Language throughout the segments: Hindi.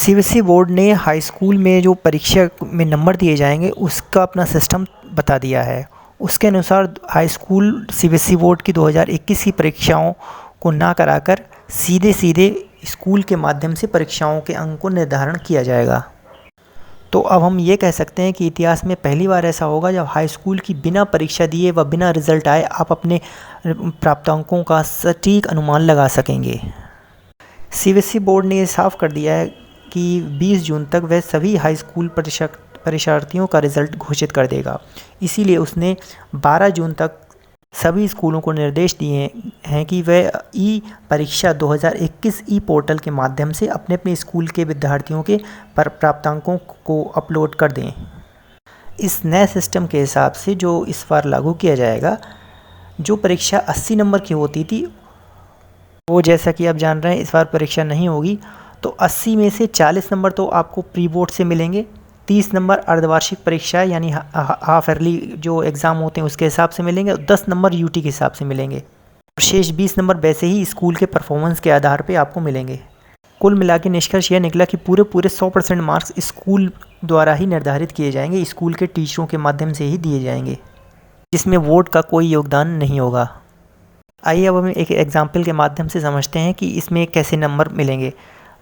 सीबीएसई बोर्ड ने हाई स्कूल में जो परीक्षा में नंबर दिए जाएंगे उसका अपना सिस्टम बता दिया है। उसके अनुसार हाई स्कूल सीबीएसई बोर्ड की 2021 की परीक्षाओं को ना कराकर सीधे सीधे स्कूल के माध्यम से परीक्षाओं के अंक को निर्धारण किया जाएगा। तो अब हम ये कह सकते हैं कि इतिहास में पहली बार ऐसा होगा जब हाई स्कूल की बिना परीक्षा दिए व बिना रिजल्ट आए आप अपने प्राप्तांकों का सटीक अनुमान लगा सकेंगे। सीबीएसई बोर्ड ने ये साफ कर दिया है कि 20 जून तक वह सभी हाई स्कूल परीक्षार्थियों का रिज़ल्ट घोषित कर देगा। इसीलिए उसने 12 जून तक सभी स्कूलों को निर्देश दिए हैं कि वह ई परीक्षा 2021 ई पोर्टल के माध्यम से अपने अपने स्कूल के विद्यार्थियों के प्राप्तांकों को अपलोड कर दें। इस नए सिस्टम के हिसाब से जो इस बार लागू किया जाएगा, जो परीक्षा 80 नंबर की होती थी वो जैसा कि आप जान रहे हैं इस बार परीक्षा नहीं होगी। तो 80 में से 40 नंबर तो आपको प्री बोर्ड से मिलेंगे, 30 नंबर अर्धवार्षिक परीक्षा यानी हाफ ईयरली जो एग्ज़ाम होते हैं उसके हिसाब से मिलेंगे, और 10 नंबर यूटी के हिसाब से मिलेंगे, और शेष 20 नंबर वैसे ही स्कूल के परफॉर्मेंस के आधार पे आपको मिलेंगे। कुल मिला के निष्कर्ष यह निकला कि पूरे 100% मार्क्स स्कूल द्वारा ही निर्धारित किए जाएंगे, स्कूल के टीचरों के माध्यम से ही दिए जाएंगे, जिसमें वोट का कोई योगदान नहीं होगा। आइए अब हम एक एग्जाम्पल के माध्यम से समझते हैं कि इसमें कैसे नंबर मिलेंगे।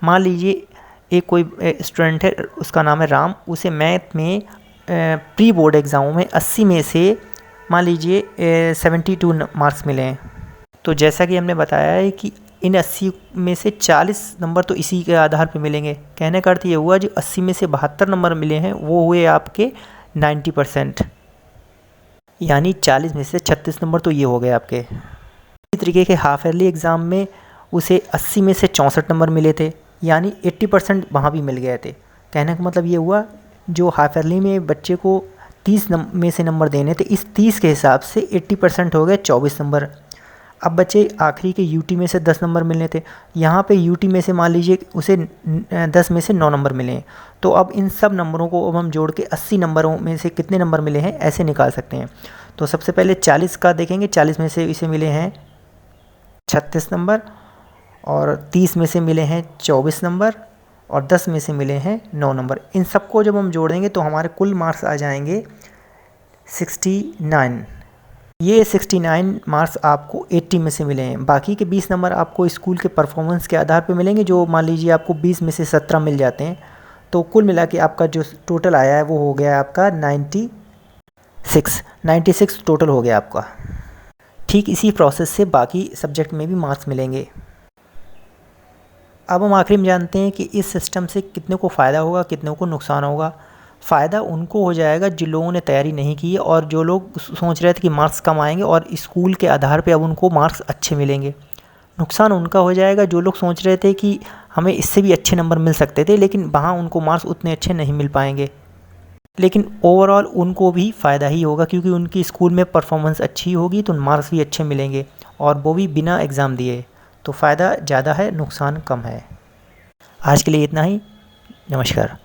मान लीजिए एक कोई स्टूडेंट है, उसका नाम है राम, उसे मैथ में प्री बोर्ड एग्ज़ामों में 80 में से मान लीजिए 72 मार्क्स मिले हैं। तो जैसा कि हमने बताया है कि इन 80 में से 40 नंबर तो इसी के आधार पर मिलेंगे। कहने का अर्थ ये हुआ जो 80 में से 72 नंबर मिले हैं वो हुए आपके 90%, यानी 40 में से 36 नंबर तो ये हो गए आपके। इसी तरीके के हाफ ईयरली एग्ज़ाम में उसे 80 में से 64 नंबर मिले थे, यानी 80% वहाँ भी मिल गए थे। कहने का मतलब ये हुआ जो हाफ ईयरली में बच्चे को 30 में से नंबर देने थे, इस 30 के हिसाब से 80% हो गए 24 नंबर। अब बच्चे आखिरी के यूटी में से 10 नंबर मिलने थे, यहाँ पे यूटी में से मान लीजिए उसे 10 में से 9 नंबर मिले हैं। तो अब इन सब नंबरों को अब हम जोड़ के 80 नंबरों में से कितने नंबर मिले हैं ऐसे निकाल सकते हैं। तो सबसे पहले 40 का देखेंगे, 40 में से इसे मिले हैं 36 नंबर, और 30 में से मिले हैं 24 नंबर, और 10 में से मिले हैं 9 नंबर। इन सबको जब हम जोड़ देंगे तो हमारे कुल मार्क्स आ जाएंगे 69। ये 69 मार्क्स आपको 80 में से मिले हैं। बाकी के 20 नंबर आपको स्कूल के परफॉर्मेंस के आधार पे मिलेंगे, जो मान लीजिए आपको 20 में से 17 मिल जाते हैं। तो कुल मिला के आपका जो टोटल आया है वो हो गया आपका 96 टोटल हो गया आपका। ठीक इसी प्रोसेस से बाकी सब्जेक्ट में भी मार्क्स मिलेंगे। अब हम आखिरी में जानते हैं कि इस सिस्टम से कितने को फ़ायदा होगा, कितने को नुकसान होगा। फ़ायदा उनको हो जाएगा जिन लोगों ने तैयारी नहीं की और जो लोग सोच रहे थे कि मार्क्स कम आएंगे और स्कूल के आधार पे अब उनको मार्क्स अच्छे मिलेंगे। नुकसान उनका हो जाएगा जो लोग सोच रहे थे कि हमें इससे भी अच्छे नंबर मिल सकते थे, लेकिन वहाँ उनको मार्क्स उतने अच्छे नहीं मिल पाएंगे। लेकिन ओवरऑल उनको भी फ़ायदा ही होगा, क्योंकि उनकी स्कूल में परफॉर्मेंस अच्छी होगी तो मार्क्स भी अच्छे मिलेंगे, और वो भी बिना एग्ज़ाम दिए। तो फ़ायदा ज़्यादा है, नुकसान कम है। आज के लिए इतना ही। नमस्कार।